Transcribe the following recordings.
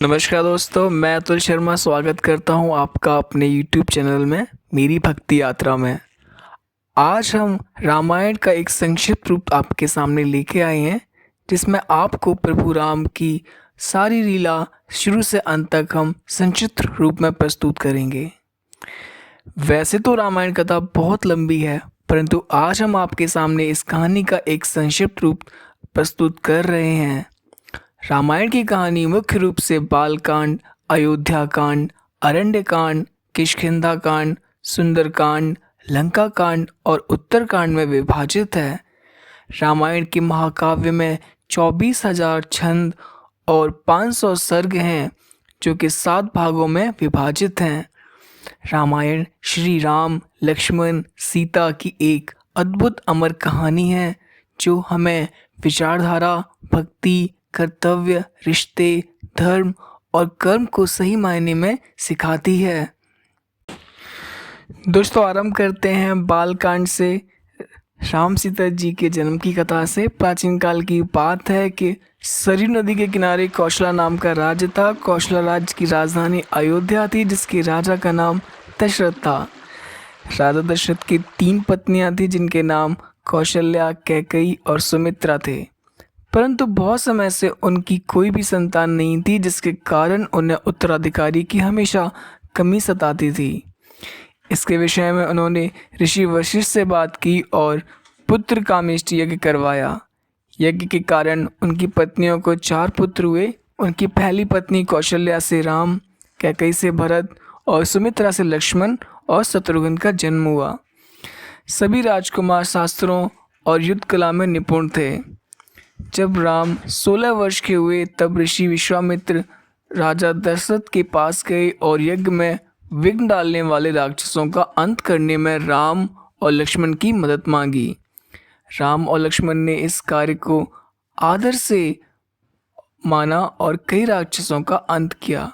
नमस्कार दोस्तों, मैं अतुल शर्मा स्वागत करता हूं आपका अपने YouTube चैनल में मेरी भक्ति यात्रा में। आज हम रामायण का एक संक्षिप्त रूप आपके सामने लेके आए हैं, जिसमें आपको प्रभु राम की सारी लीला शुरू से अंत तक हम संक्षिप्त रूप में प्रस्तुत करेंगे। वैसे तो रामायण कथा बहुत लंबी है, परंतु आज हम आपके सामने इस कहानी का एक संक्षिप्त रूप प्रस्तुत कर रहे हैं। रामायण की कहानी मुख्य रूप से बालकांड, अयोध्या कांड, अरण्य कांड, किष्किंधा कांड, सुंदर कांड, लंका कांड और उत्तरकांड में विभाजित है। रामायण के महाकाव्य में 24,000 छंद और 500 सर्ग हैं, जो कि 7 भागों में विभाजित हैं। रामायण श्री राम, लक्ष्मण, सीता की एक अद्भुत अमर कहानी है, जो हमें विचारधारा, भक्ति, कर्तव्य, रिश्ते, धर्म और कर्म को सही मायने में सिखाती है। दोस्तों, आरंभ करते हैं बालकांड से। राम सीता जी के जन्म की कथा से। प्राचीन काल की बात है कि सरयू नदी के किनारे कौशला नाम का राज्य था। कौशला राज्य की राजधानी अयोध्या थी, जिसके राजा का नाम दशरथ था। राजा दशरथ की 3 पत्नियां थीं, जिनके नाम कौशल्या, कैकेयी और सुमित्रा थे। परंतु बहुत समय से उनकी कोई भी संतान नहीं थी, जिसके कारण उन्हें उत्तराधिकारी की हमेशा कमी सताती थी। इसके विषय में उन्होंने ऋषि वशिष्ठ से बात की और पुत्र कामेष्टि यज्ञ करवाया। यज्ञ के कारण उनकी पत्नियों को 4 पुत्र हुए। उनकी पहली पत्नी कौशल्या से राम, कैकेयी से भरत और सुमित्रा से लक्ष्मण और शत्रुघ्न का जन्म हुआ। सभी राजकुमार शास्त्रों और युद्ध कला में निपुण थे। जब राम 16 वर्ष के हुए, तब ऋषि विश्वामित्र राजा दशरथ के पास गए और यज्ञ में विघ्न डालने वाले राक्षसों का अंत करने में राम और लक्ष्मण की मदद मांगी। राम और लक्ष्मण ने इस कार्य को आदर से माना और कई राक्षसों का अंत किया,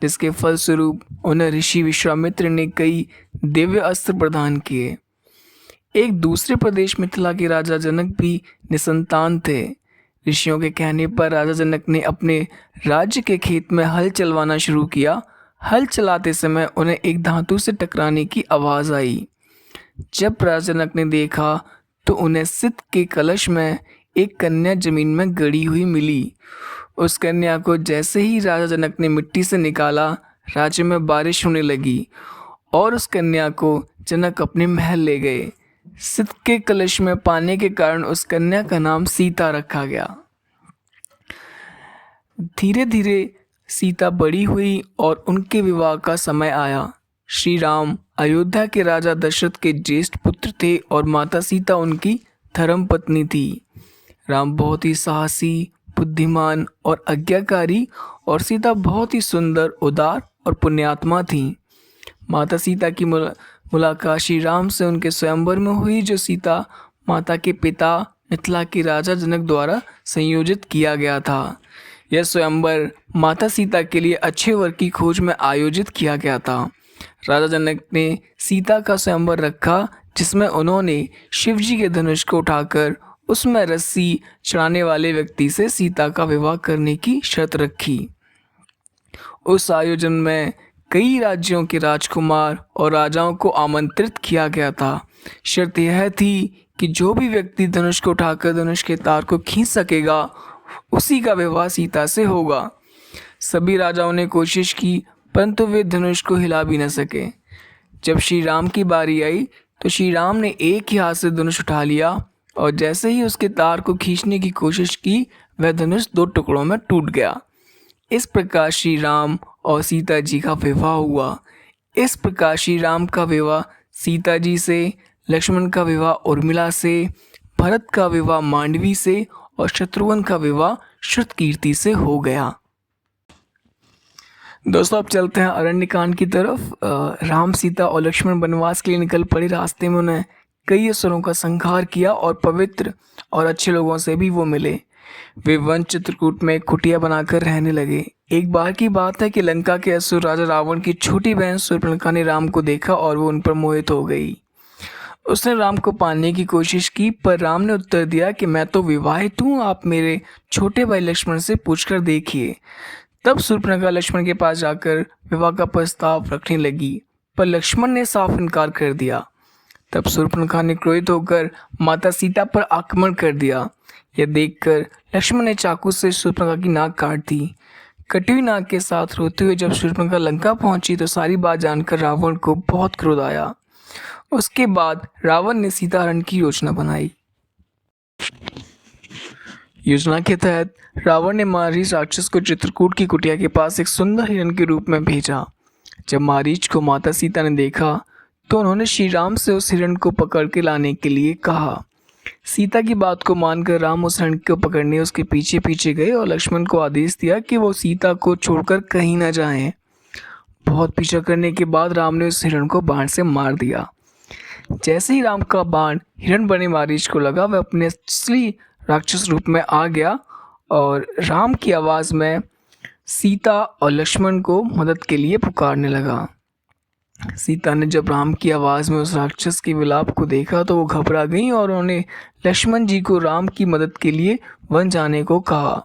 जिसके फलस्वरूप उन्हें ऋषि विश्वामित्र ने कई दिव्य अस्त्र प्रदान किए। एक दूसरे प्रदेश मिथिला के राजा जनक भी निसंतान थे। ऋषियों के कहने पर राजा जनक ने अपने राज्य के खेत में हल चलवाना शुरू किया। हल चलाते समय उन्हें एक धातु से टकराने की आवाज़ आई। जब राजा जनक ने देखा तो उन्हें सित के कलश में एक कन्या जमीन में गड़ी हुई मिली। उस कन्या को जैसे ही राजा जनक ने मिट्टी से निकाला, राज्य में बारिश होने लगी और उस कन्या को जनक अपने महल ले गए। सित के कलश में पाने के कारण उस कन्या का नाम सीता रखा गया। धीरे धीरे सीता बड़ी हुई और उनके विवाह का समय आया। श्री राम अयोध्या के राजा दशरथ के ज्येष्ठ पुत्र थे और माता सीता उनकी धर्म पत्नी थी। राम बहुत ही साहसी, बुद्धिमान और आज्ञाकारी और सीता बहुत ही सुंदर, उदार और पुण्यात्मा थी। माता सीता की मुलाकात श्री राम से उनके स्वयंवर में हुई, जो सीता माता के पिता मिथिला के राजा जनक द्वारा संयोजित किया गया था। यह स्वयंवर माता सीता के लिए अच्छे वर की खोज में आयोजित किया गया था। राजा जनक ने सीता का स्वयंवर रखा, जिसमें उन्होंने शिवजी के धनुष को उठाकर उसमें रस्सी चढ़ाने वाले व्यक्ति से सीता का विवाह करने की शर्त रखी। उस आयोजन में कई राज्यों के राजकुमार और राजाओं को आमंत्रित किया गया था। शर्त यह थी कि जो भी व्यक्ति धनुष को उठाकर धनुष के तार को खींच सकेगा, उसी का विवाह सीता से होगा। सभी राजाओं ने कोशिश की, परंतु वे धनुष को हिला भी न सके। जब श्री राम की बारी आई तो श्री राम ने एक ही हाथ से धनुष उठा लिया और जैसे ही उसके तार को खींचने की कोशिश की, वह धनुष 2 टुकड़ों में टूट गया। इस प्रकार श्री राम और सीता जी का विवाह हुआ। इस प्रकार श्री राम का विवाह सीता जी से, लक्ष्मण का विवाह उर्मिला से, भरत का विवाह मांडवी से और शत्रुघ्न का विवाह श्रुतकीर्ति से हो गया। दोस्तों, अब चलते हैं अरण्य कांड की तरफ। राम, सीता और लक्ष्मण वनवास के लिए निकल पड़े। रास्ते में उन्हें कई असुरों का संहार किया और पवित्र और अच्छे लोगों से भी वो मिले। वे वन चित्रकूट में एक कुटिया बनाकर रहने लगे। एक बार की बात है कि लंका के असुर राजा रावण की छोटी बहन शूर्पणखा ने राम को देखा और वो उन पर मोहित हो गई। उसने राम को पाने की कोशिश की, पर राम ने उत्तर दिया कि मैं तो विवाहित हूँ, आप मेरे छोटे भाई लक्ष्मण से पूछकर देखिए। तब शूर्पणखा लक्ष्मण के पास जाकर विवाह का प्रस्ताव रखने लगी, पर लक्ष्मण ने साफ इनकार कर दिया। तब शूर्पणखा ने क्रोधित होकर माता सीता पर आक्रमण कर दिया। यह देखकर लक्ष्मण ने चाकू से शूर्पणखा की नाक काट दी। कटी हुई नाक के साथ रोते हुए जब शूर्पणखा लंका पहुंची तो सारी बात जानकर रावण को बहुत क्रोध आया। उसके बाद रावण ने सीता हरण की योजना बनाई। योजना के तहत रावण ने मारीच राक्षस को चित्रकूट की कुटिया के पास एक सुंदर हिरण के रूप में भेजा। जब मारीच को माता सीता ने देखा तो उन्होंने श्री राम से उस हिरण को पकड़ के लाने के लिए कहा। सीता की बात को मानकर राम उस हिरण को पकड़ने उसके पीछे पीछे गए और लक्ष्मण को आदेश दिया कि वो सीता को छोड़कर कहीं न जाएं। बहुत पीछा करने के बाद राम ने उस हिरण को बाण से मार दिया। जैसे ही राम का बाण हिरण बने मारीच को लगा, वह अपने असली राक्षस रूप में आ गया और राम की आवाज़ में सीता और लक्ष्मण को मदद के लिए पुकारने लगा। सीता ने जब राम की आवाज़ में उस राक्षस के विलाप को देखा तो वो घबरा गई और उन्होंने लक्ष्मण जी को राम की मदद के लिए वन जाने को कहा।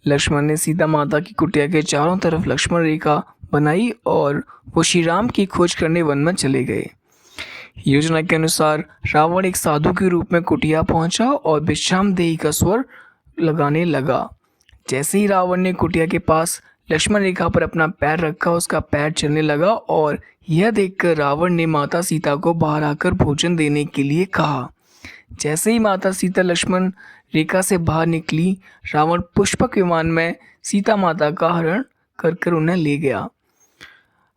लक्ष्मण ने सीता माता की कुटिया के चारों तरफ लक्ष्मण रेखा बनाई और वो श्री राम की खोज करने वन में चले गए। योजना के अनुसार रावण एक साधु के रूप में कुटिया पहुंचा और विश्रामदेही का स्वर लगाने लगा। जैसे ही रावण ने कुटिया के पास लक्ष्मण रेखा पर अपना पैर रखा, उसका पैर चलने लगा और यह देखकर रावण ने माता सीता को बाहर आकर भोजन देने के लिए कहा। जैसे ही माता सीता लक्ष्मण रेखा से बाहर निकली, रावण पुष्पक विमान में सीता माता का हरण कर उन्हें ले गया।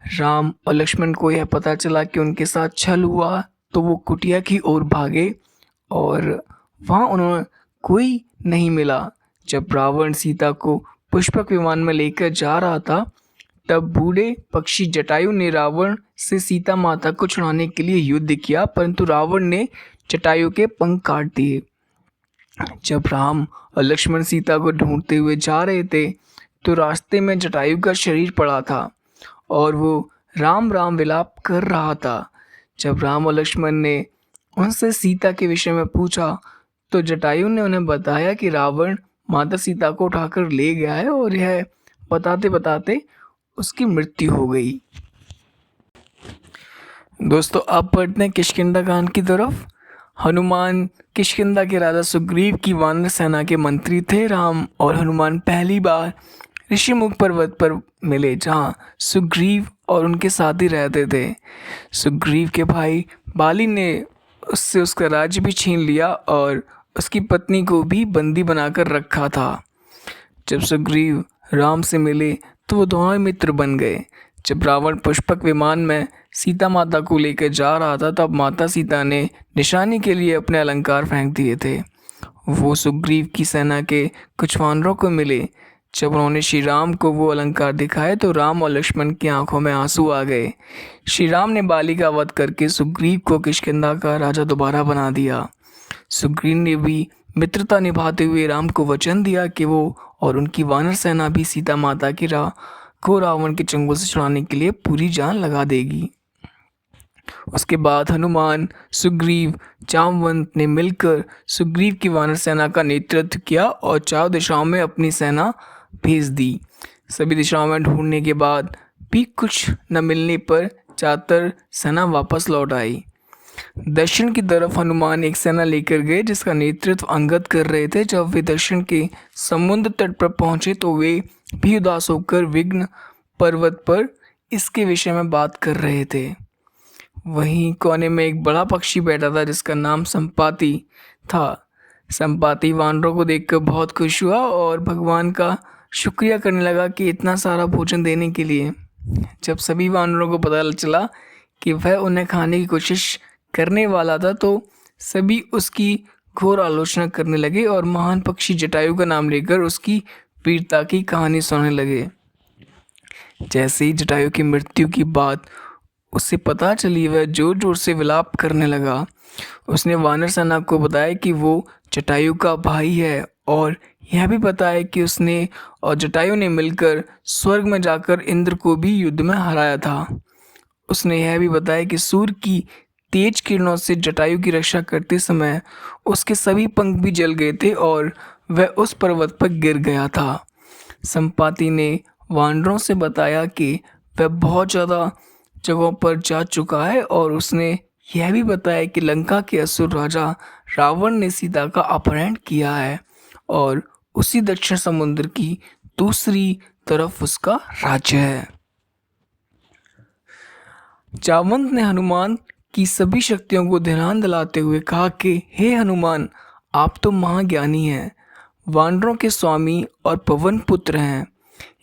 राम और लक्ष्मण को यह पता चला कि उनके साथ छल हुआ तो वो कुटिया की ओर भागे और वहाँ उन्हें कोई नहीं मिला। जब रावण सीता को पुष्पक विमान में लेकर जा रहा था तब बूढ़े पक्षी जटायु ने रावण से सीता माता को छुड़ाने के लिए युद्ध किया, परंतु रावण ने जटायु के पंख काट दिए। जब राम और लक्ष्मण सीता को ढूंढते हुए जा रहे थे तो रास्ते में जटायु का शरीर पड़ा था और वो राम राम विलाप कर रहा था। जब राम और लक्ष्मण ने उनसे सीता के विषय में पूछा तो जटायु ने उन्हें बताया कि रावण माता सीता को उठाकर ले गया है और यह बताते बताते उसकी मृत्यु हो गई। दोस्तों, आप पढ़ते हैं किष्किंधा कांड की तरफ। हनुमान किष्किंधा के राजा सुग्रीव की वानर सेना के मंत्री थे। राम और हनुमान पहली बार ऋषिमुख पर्वत पर मिले, जहाँ सुग्रीव और उनके साथी रहते थे। सुग्रीव के भाई बाली ने उससे उसका राज्य भी छीन लिया और उसकी पत्नी को भी बंदी बनाकर रखा था। जब सुग्रीव राम से मिले तो वो दोनों मित्र बन गए। जब रावण पुष्पक विमान में सीता माता को लेकर जा रहा था तब माता सीता ने निशानी के लिए अपने अलंकार फेंक दिए थे। वो सुग्रीव की सेना के कुछ वानरों को मिले। जब उन्होंने श्री राम को वो अलंकार दिखाए तो राम और लक्ष्मण की आंखों में आंसू आ गए। श्री राम ने बाली का वध करके सुग्रीव को किष्किंधा का राजा दोबारा बना दिया। सुग्रीव ने भी मित्रता निभाते हुए राम को वचन दिया कि वो और उनकी वानर सेना भी सीता माता की को रावण के चंगुल से छुड़ाने के लिए पूरी जान लगा देगी। उसके बाद हनुमान, सुग्रीव, जामवंत ने मिलकर सुग्रीव की वानर सेना का नेतृत्व किया और चारों दिशाओं में अपनी सेना भेज दी। सभी दिशाओं में ढूंढने के बाद भी कुछ न मिलने पर ज़्यादातर सेना वापस लौट आई। दक्षिण की तरफ हनुमान एक सेना लेकर गए जिसका नेतृत्व अंगद कर रहे थे। जब वे दक्षिण के समुद्र तट पर पहुंचे तो वे भी उदास होकर विघ्न पर्वत पर इसके विषय में बात कर रहे थे। वहीं कोने में एक बड़ा पक्षी बैठा था जिसका नाम संपाति था। संपाति वानरों को देखकर बहुत खुश हुआ और भगवान का शुक्रिया करने लगा कि इतना सारा भोजन देने के लिए। जब सभी वानरों को पता चला कि वह उन्हें खाने की कोशिश करने वाला था तो सभी उसकी घोर आलोचना करने लगे और महान पक्षी जटायु का नाम लेकर उसकी वीरता की कहानी सुनाने लगे। जैसे ही जटायु की मृत्यु की बात उससे पता चली वह जोर जोर से विलाप करने लगा। उसने वानर सेना को बताया कि वो जटायु का भाई है और यह भी बताया कि उसने और जटायु ने मिलकर स्वर्ग में जाकर इंद्र को भी युद्ध में हराया था। उसने यह भी बताया कि सूर्य की तेज किरणों से जटायु की रक्षा करते समय उसके सभी पंख भी जल गए थे और वह उस पर्वत पर गिर गया था। संपाति ने वानरों से बताया कि वह बहुत ज़्यादा जगहों पर जा चुका है और उसने यह भी बताया कि लंका के असुर राजा रावण ने सीता का अपहरण किया है और उसी दक्षिण समुद्र की दूसरी तरफ उसका राज्य है। जामवंत ने हनुमान की सभी शक्तियों को ध्यान दिलाते हुए कहा कि हे हनुमान, आप तो महाज्ञानी हैं, वानरों के स्वामी और पवन पुत्र हैं।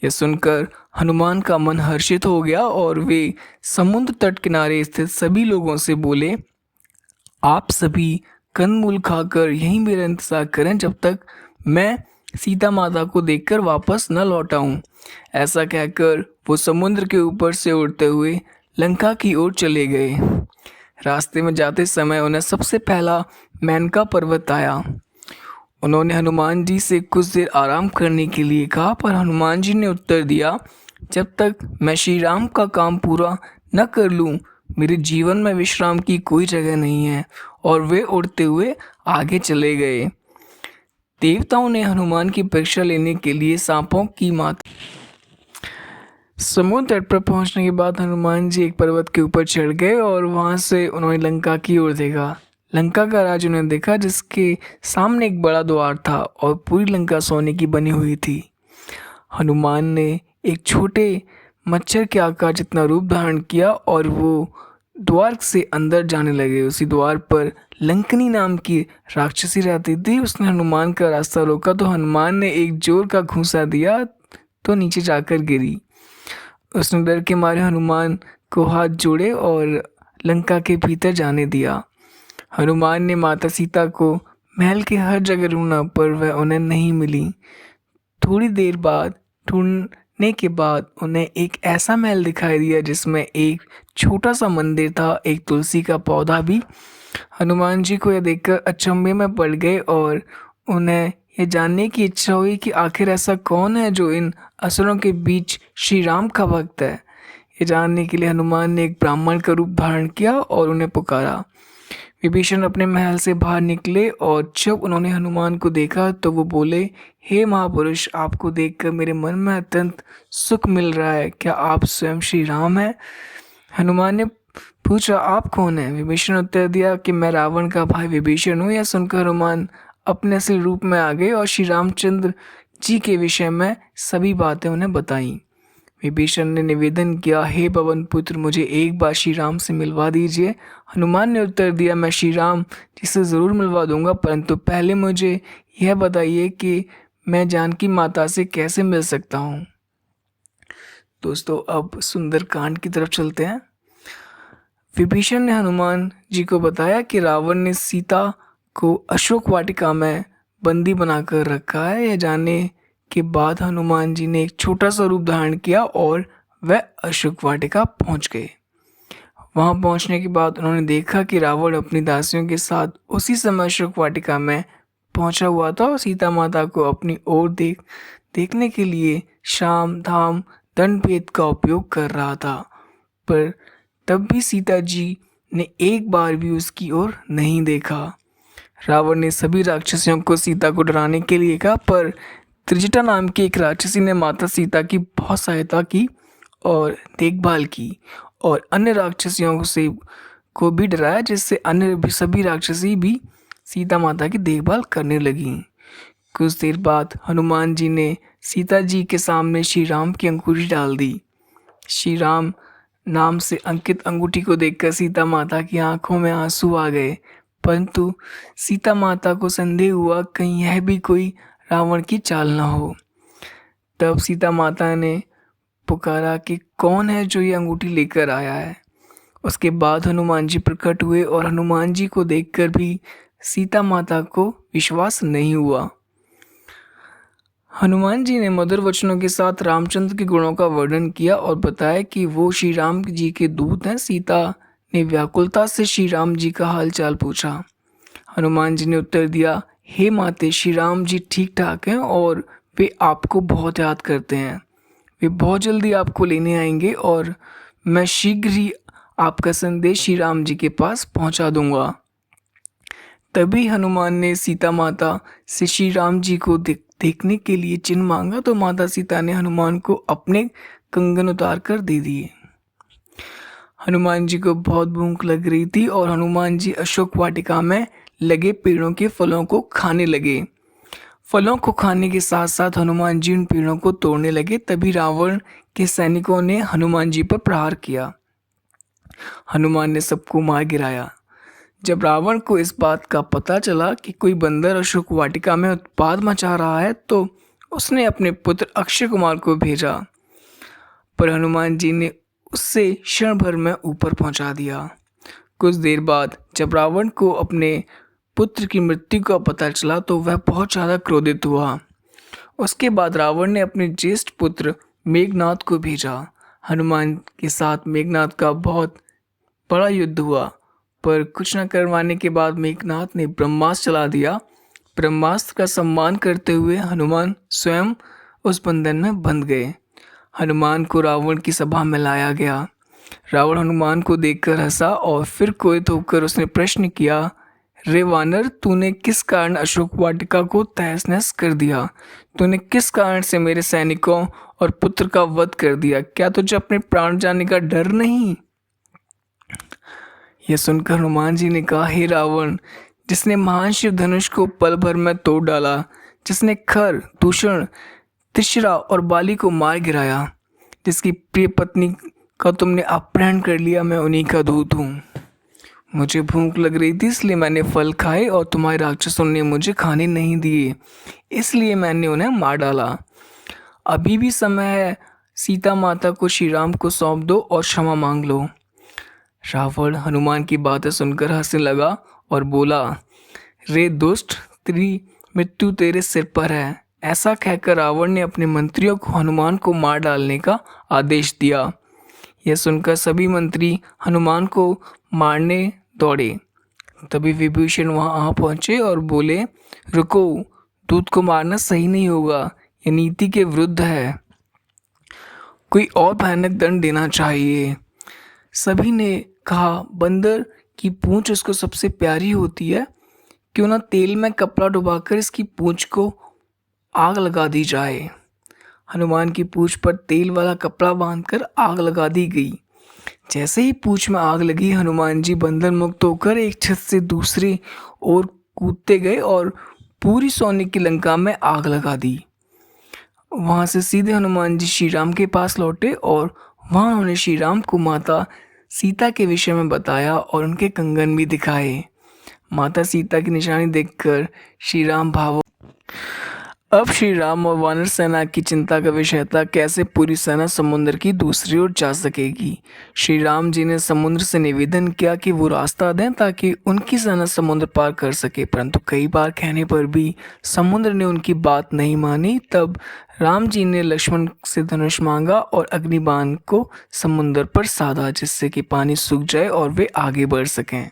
यह सुनकर हनुमान का मन हर्षित हो गया और वे समुद्र तट किनारे स्थित सभी लोगों से बोले, आप सभी कंदमूल खाकर यहीं मेरा इंतजार करें जब तक मैं सीता माता को देखकर वापस न लौट आऊं। ऐसा कहकर वो समुद्र के ऊपर से उड़ते हुए लंका की ओर चले गए। रास्ते में जाते समय उन्हें सबसे पहला मेनका पर्वत आया। उन्होंने हनुमान जी से कुछ देर आराम करने के लिए कहा, पर हनुमान जी ने उत्तर दिया, जब तक मैं श्री राम का काम पूरा न कर लूं, मेरे जीवन में विश्राम की कोई जगह नहीं है। और वे उड़ते हुए आगे चले गए। देवताओं ने हनुमान की परीक्षा लेने के लिए सांपों की माता। समुद्र तट पर पहुंचने के बाद हनुमान जी एक पर्वत के ऊपर चढ़ गए और वहां से उन्होंने लंका की ओर देखा। लंका का राज उन्हें देखा, जिसके सामने एक बड़ा द्वार था और पूरी लंका सोने की बनी हुई थी। हनुमान ने एक छोटे मच्छर के आकार जितना रूप धारण किया और वो द्वार से अंदर जाने लगे। उसी द्वार पर लंकनी नाम की राक्षसी रहती थी। उसने हनुमान का रास्ता रोका तो हनुमान ने एक जोर का घूंसा दिया तो नीचे जाकर गिरी। उसने डर के मारे हनुमान को हाथ जोड़े और लंका के भीतर जाने दिया। हनुमान ने माता सीता को महल के हर जगह ढूंढा, पर वह उन्हें नहीं मिली। थोड़ी देर बाद ढूंढने के बाद उन्हें एक ऐसा महल दिखाई दिया जिसमें एक छोटा सा मंदिर था, एक तुलसी का पौधा भी। हनुमान जी को यह देखकर अचंभे में पड़ गए और उन्हें यह जानने की इच्छा हुई कि आखिर ऐसा कौन है जो इन असुरों के बीच श्री राम का भक्त है। ये जानने के लिए हनुमान ने एक ब्राह्मण का रूप धारण किया और उन्हें पुकारा। विभीषण अपने महल से बाहर निकले और जब उन्होंने हनुमान को देखा तो वो बोले, हे महापुरुष, आपको देखकर मेरे मन में अत्यंत सुख मिल रहा है। क्या आप स्वयं श्री राम हैं? हनुमान ने पूछा, आप कौन हैं? विभीषण ने उत्तर दिया कि मैं रावण का भाई विभीषण हूँ। यह सुनकर हनुमान अपने असली रूप में आ गए और श्री रामचंद्र जी के विषय में सभी बातें उन्हें बताईं। विभीषण ने निवेदन किया, हे पवन पुत्र, मुझे एक बार श्री राम से मिलवा दीजिए। हनुमान ने उत्तर दिया, मैं श्री राम जी से ज़रूर मिलवा दूंगा, परंतु पहले मुझे यह बताइए कि मैं जानकी माता से कैसे मिल सकता हूँ। दोस्तों, अब सुंदर कांड की तरफ चलते हैं। विभीषण ने हनुमान जी को बताया कि रावण ने सीता को अशोक वाटिका में बंदी बनाकर रखा है। यह जानने के बाद हनुमान जी ने एक छोटा सा रूप धारण किया और वह अशोक वाटिका पहुंच गए। वहां पहुंचने के बाद उन्होंने देखा कि रावण अपनी दासियों के साथ उसी समय अशोक वाटिका में पहुंचा हुआ था और सीता माता को अपनी ओर देखने के लिए शाम धाम दंड भेद का उपयोग कर रहा था, पर तब भी सीता जी ने एक बार भी उसकी ओर नहीं देखा। रावण ने सभी राक्षसियों को सीता को डराने के लिए कहा, पर त्रिजटा नाम की एक राक्षसी ने माता सीता की बहुत सहायता की और देखभाल की और अन्य राक्षसियों से को भी डराया, जिससे अन्य भी सभी राक्षसी भी सीता माता की देखभाल करने लगी। कुछ देर बाद हनुमान जी ने सीता जी के सामने श्री राम की अंगूठी डाल दी। श्री राम नाम से अंकित अंगूठी को देखकर सीता माता की आंखों में आंसू आ गए, परंतु सीता माता को संदेह हुआ कहीं यह भी कोई रावण की चाल न हो। तब सीता माता ने पुकारा कि कौन है जो ये अंगूठी लेकर आया है। उसके बाद हनुमान जी प्रकट हुए और हनुमान जी को देखकर भी सीता माता को विश्वास नहीं हुआ। हनुमान जी ने मधुर वचनों के साथ रामचंद्र के गुणों का वर्णन किया और बताया कि वो श्री राम जी के दूत हैं। सीता ने व्याकुलता से श्री राम जी का हालचाल पूछा। हनुमान जी ने उत्तर दिया, हे माते, श्री राम जी ठीक ठाक हैं और वे आपको बहुत याद करते हैं। वे बहुत जल्दी आपको लेने आएंगे और मैं शीघ्र ही आपका संदेश श्री राम जी के पास पहुंचा दूंगा। तभी हनुमान ने सीता माता से श्री राम जी को देखने के लिए चिन्ह मांगा तो माता सीता ने हनुमान को अपने कंगन उतार कर दे दिए। हनुमान जी को बहुत भूख लग रही थी और हनुमान जी अशोक वाटिका में लगे पेड़ों के फलों को खाने लगे। फलों को खाने के साथ साथ हनुमान जी उन पेड़ों को तोड़ने लगे। तभी रावण के सैनिकों ने हनुमान जी पर प्रहार किया। हनुमान ने सबको मार गिराया। जब रावण को इस बात का पता चला कि कोई बंदर अशोक वाटिका में उत्पात मचा रहा है तो उसने अपने पुत्र अक्षय कुमार को भेजा, पर हनुमान जी ने उससे क्षण भर में ऊपर पहुंचा दिया। कुछ देर बाद जब रावण को अपने पुत्र की मृत्यु का पता चला तो वह बहुत ज़्यादा क्रोधित हुआ। उसके बाद रावण ने अपने ज्येष्ठ पुत्र मेघनाद को भेजा। हनुमान के साथ मेघनाद का बहुत बड़ा युद्ध हुआ, पर कुछ न करवाने के बाद मेघनाद ने ब्रह्मास्त्र चला दिया। ब्रह्मास्त्र का सम्मान करते हुए हनुमान स्वयं उस बंधन में बंध गए। हनुमान को रावण की सभा में लाया गया। रावण हनुमान को देखकर हंसा और फिर क्रोधित होकर उसने प्रश्न किया, रे वानर, तूने किस कारण अशोक वाटिका को तहस नहस कर दिया? तूने किस कारण से मेरे सैनिकों और पुत्र का वध कर दिया? क्या तुझे अपने प्राण जाने का डर नहीं? यह सुनकर हनुमान जी ने कहा, हे रावण, जिसने महान शिव धनुष को पल भर में तोड़ डाला, जिसने खर, दूषण, तिश्रा और बाली को मार गिराया, जिसकी प्रिय पत्नी का तुमने अपहरण कर लिया, मैं उन्हीं का दूत हूँ। मुझे भूख लग रही थी इसलिए मैंने फल खाए और तुम्हारे राक्षसों ने मुझे खाने नहीं दिए, इसलिए मैंने उन्हें मार डाला। अभी भी समय है, सीता माता को श्री राम को सौंप दो और क्षमा मांग लो। रावण हनुमान की बातें सुनकर हंसने लगा और बोला, रे दुष्ट, तेरी मृत्यु तेरे सिर पर है। ऐसा कहकर रावण ने अपने मंत्रियों को हनुमान को मार डालने का आदेश दिया। यह सुनकर सभी मंत्री हनुमान को मारने दौड़े। तभी विभीषण वहां आ पहुंचे और बोले, रुको, दूत को मारना सही नहीं होगा, यह नीति के विरुद्ध है, कोई और भयानक दंड देना चाहिए। सभी ने कहा, बंदर की पूंछ उसको सबसे प्यारी होती है, क्यों ना तेल में कपड़ा डुबाकर इसकी पूंछ को आग लगा दी जाए। हनुमान की पूंछ पर तेल वाला कपड़ा बांधकर आग लगा दी गई। जैसे ही पूंछ में आग लगी, हनुमान जी बंधन मुक्त होकर एक छत से दूसरी ओर कूदते गए और पूरी सोने की लंका में आग लगा दी। वहां से सीधे हनुमान जी श्री राम के पास लौटे और वहां उन्होंने श्री राम को माता सीता के विषय में बताया और उनके कंगन भी दिखाए। माता सीता की निशानी देखकर श्री राम भावुक। अब श्री राम और वानर सेना की चिंता का विषय था कैसे पूरी सेना समुद्र की दूसरी ओर जा सकेगी। श्री राम जी ने समुद्र से निवेदन किया कि वो रास्ता दें ताकि उनकी सेना समुद्र पार कर सके, परंतु कई बार कहने पर भी समुद्र ने उनकी बात नहीं मानी। तब राम जी ने लक्ष्मण से धनुष मांगा और अग्निबाण को समुद्र पर साधा, जिससे कि पानी सूख जाए और वे आगे बढ़ सकें।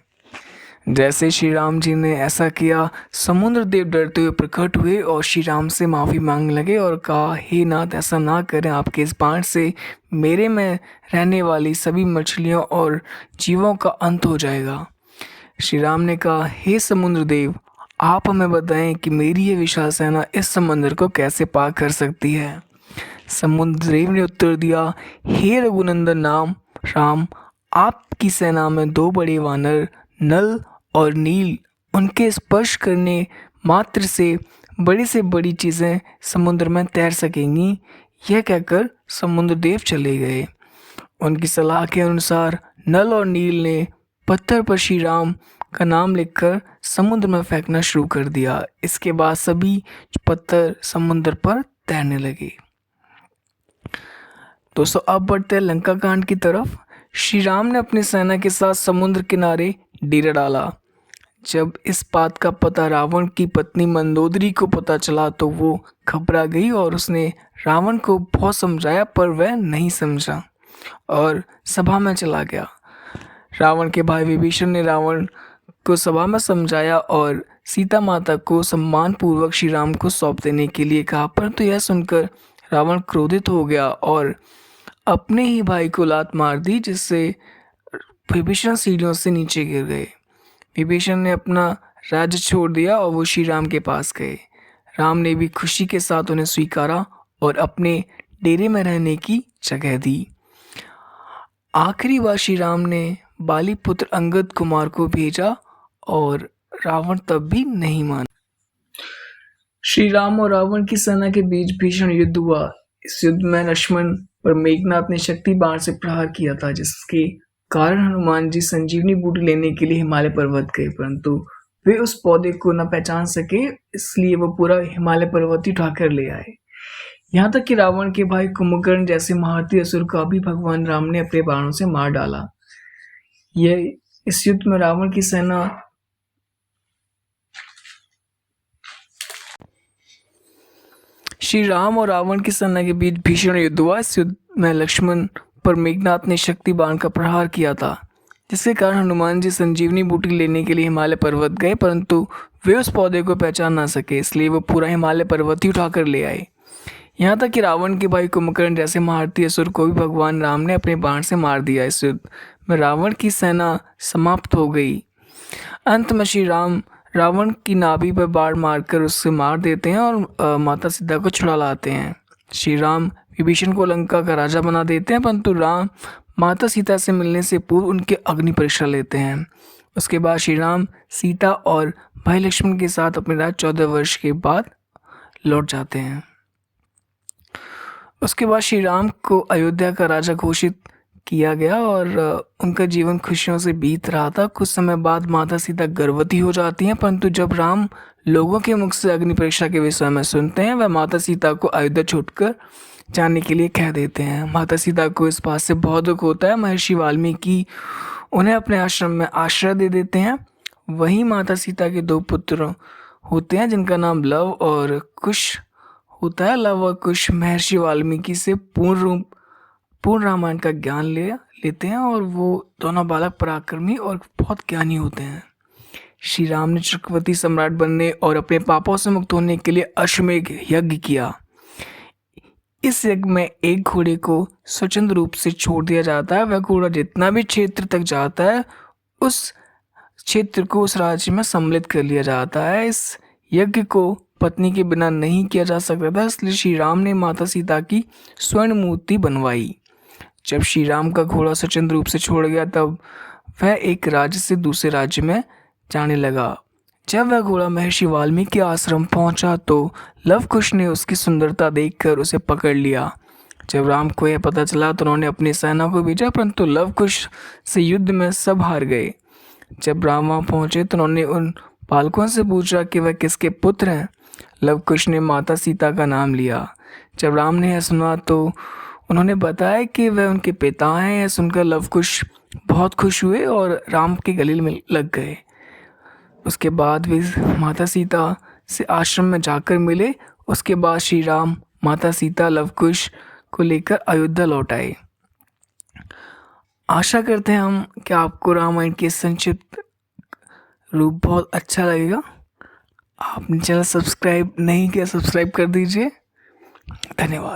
जैसे श्री राम जी ने ऐसा किया, समुद्र देव डरते हुए प्रकट हुए और श्री राम से माफ़ी मांगने लगे और कहा, हे नाथ, ऐसा ना करें, आपके इस बाण से मेरे में रहने वाली सभी मछलियों और जीवों का अंत हो जाएगा। श्री राम ने कहा, हे समुद्र देव, आप हमें बताएं कि मेरी ये विशाल सेना इस समुद्र को कैसे पार कर सकती है। समुद्र देव ने उत्तर दिया, हे रघुनंदन राम, आपकी सेना में 2 बड़े वानर नल और नील, उनके स्पर्श करने मात्र से बड़ी चीज़ें समुद्र में तैर सकेंगी। यह कहकर समुद्र देव चले गए। उनकी सलाह के अनुसार नल और नील ने पत्थर पर श्री राम का नाम लिखकर समुद्र में फेंकना शुरू कर दिया। इसके बाद सभी पत्थर समुद्र पर तैरने लगे। दोस्तों, अब बढ़ते हैं लंका कांड की तरफ। श्री राम ने अपनी सेना के साथ समुद्र किनारे डेरा डाला। जब इस बात का पता रावण की पत्नी मंदोदरी को पता चला तो वो घबरा गई और उसने रावण को बहुत समझाया, पर वह नहीं समझा और सभा में चला गया। रावण के भाई विभीषण ने रावण को सभा में समझाया और सीता माता को सम्मानपूर्वक श्री राम को सौंप देने के लिए कहा, परंतु यह सुनकर रावण क्रोधित हो गया और अपने ही भाई को लात मार दी, जिससे विभीषण सीढ़ियों से नीचे गिर गए। विभीषण ने अपना राज्य छोड़ दिया और वो श्री राम के पास गए। राम ने भी खुशी के साथ उन्हें स्वीकारा और अपने डेरे में रहने की जगह दी। आखिरी बार श्री राम ने बाली पुत्र अंगद कुमार को भेजा और रावण तब भी नहीं माना। श्री राम और रावण की सेना के बीच भीषण युद्ध हुआ। इस युद्ध में लक्ष्मण पर मेघनाथ ने शक्ति बाण से प्रहार किया था, जिसके कारण हनुमान जी संजीवनी बूटी लेने के लिए हिमालय पर्वत गए, परंतु वे उस पौधे को न पहचान सके, इसलिए वो पूरा हिमालय पर्वत ही उठाकर ले आए। यहाँ तक कि रावण के भाई कुंभकर्ण जैसे महारथी असुर का भी भगवान राम ने अपने बाणों से मार डाला। इस युद्ध में रावण की सेना श्री राम और रावण की सेना के बीच भीषण युद्ध हुआ। इस युद्ध में लक्ष्मण पर मेघनाथ ने शक्ति बाण का प्रहार किया था, जिसके कारण हनुमान जी संजीवनी बूटी लेने के लिए हिमालय पर्वत गए, परंतु वे उस पौधे को पहचान ना सके, इसलिए वो पूरा हिमालय पर्वत ही उठाकर ले आए। यहाँ तक कि रावण के भाई कुंभकर्ण जैसे महारथी असुर को भी भगवान राम ने अपने बाण से मार दिया। इस युद्ध में रावण की सेना समाप्त हो गई। अंत में श्री राम रावण की नाभि पर बाण मारकर उससे मार देते हैं और माता सीता को छुड़ा लाते हैं। श्री राम विभीषण को लंका का राजा बना देते हैं, परंतु राम माता सीता से मिलने से पूर्व उनके अग्नि परीक्षा लेते हैं। उसके बाद श्री राम सीता और भाई लक्ष्मण के साथ अपने राज्य 14 वर्ष के बाद लौट जाते हैं। उसके बाद श्री राम को अयोध्या का राजा घोषित किया गया और उनका जीवन खुशियों से बीत रहा था। कुछ समय बाद माता सीता गर्भवती हो जाती हैं, परंतु जब राम लोगों के मुख से अग्नि परीक्षा के विषय में सुनते हैं, वह माता सीता को अयोध्या छोड़कर जाने के लिए कह देते हैं। माता सीता को इस बात से बहुत दुख होता है। महर्षि वाल्मीकि उन्हें अपने आश्रम में आश्रय दे देते हैं। वहीं माता सीता के 2 पुत्र होते हैं, जिनका नाम लव और कुश होता है। लव और कुश महर्षि वाल्मीकि से पूर्ण रामायण का ज्ञान लेते हैं और वो दोनों बालक पराक्रमी और बहुत ज्ञानी होते हैं। श्री राम ने चक्रवर्ती सम्राट बनने और अपने पापों से मुक्त होने के लिए अश्वमेध यज्ञ किया। इस यज्ञ में एक घोड़े को स्वतंत्र रूप से छोड़ दिया जाता है। वह घोड़ा जितना भी क्षेत्र तक जाता है, उस क्षेत्र को उस राज्य में सम्मिलित कर लिया जाता है। इस यज्ञ को पत्नी के बिना नहीं किया जा सकता था, इसलिए श्री राम ने माता सीता की स्वर्ण मूर्ति बनवाई। जब श्री राम का घोड़ा स्वतंत्र रूप से छोड़ गया, तब वह एक राज्य से दूसरे राज्य में जाने लगा। जब वह घोड़ा महर्षि वाल्मीकि आश्रम पहुंचा, तो लव कुश ने उसकी सुंदरता देखकर उसे पकड़ लिया। जब राम को यह पता चला तो उन्होंने अपनी सेना को भेजा, परंतु लव कुश से युद्ध में सब हार गए। जब राम वहाँ पहुंचे तो उन्होंने उन बालकों से पूछा कि वह किसके पुत्र हैं। लव कुश ने माता सीता का नाम लिया। जब राम ने यह सुना तो उन्होंने बताया कि वह उनके पिता हैं। यह सुनकर लव कुश बहुत खुश हुए और राम के गले में लग गए। उसके बाद वे माता सीता से आश्रम में जाकर मिले। उसके बाद श्री राम माता सीता लव कुश को लेकर अयोध्या लौट आए। आशा करते हैं हम कि आपको रामायण के संक्षिप्त रूप बहुत अच्छा लगेगा। आपने चैनल सब्सक्राइब नहीं किया, सब्सक्राइब कर दीजिए। धन्यवाद।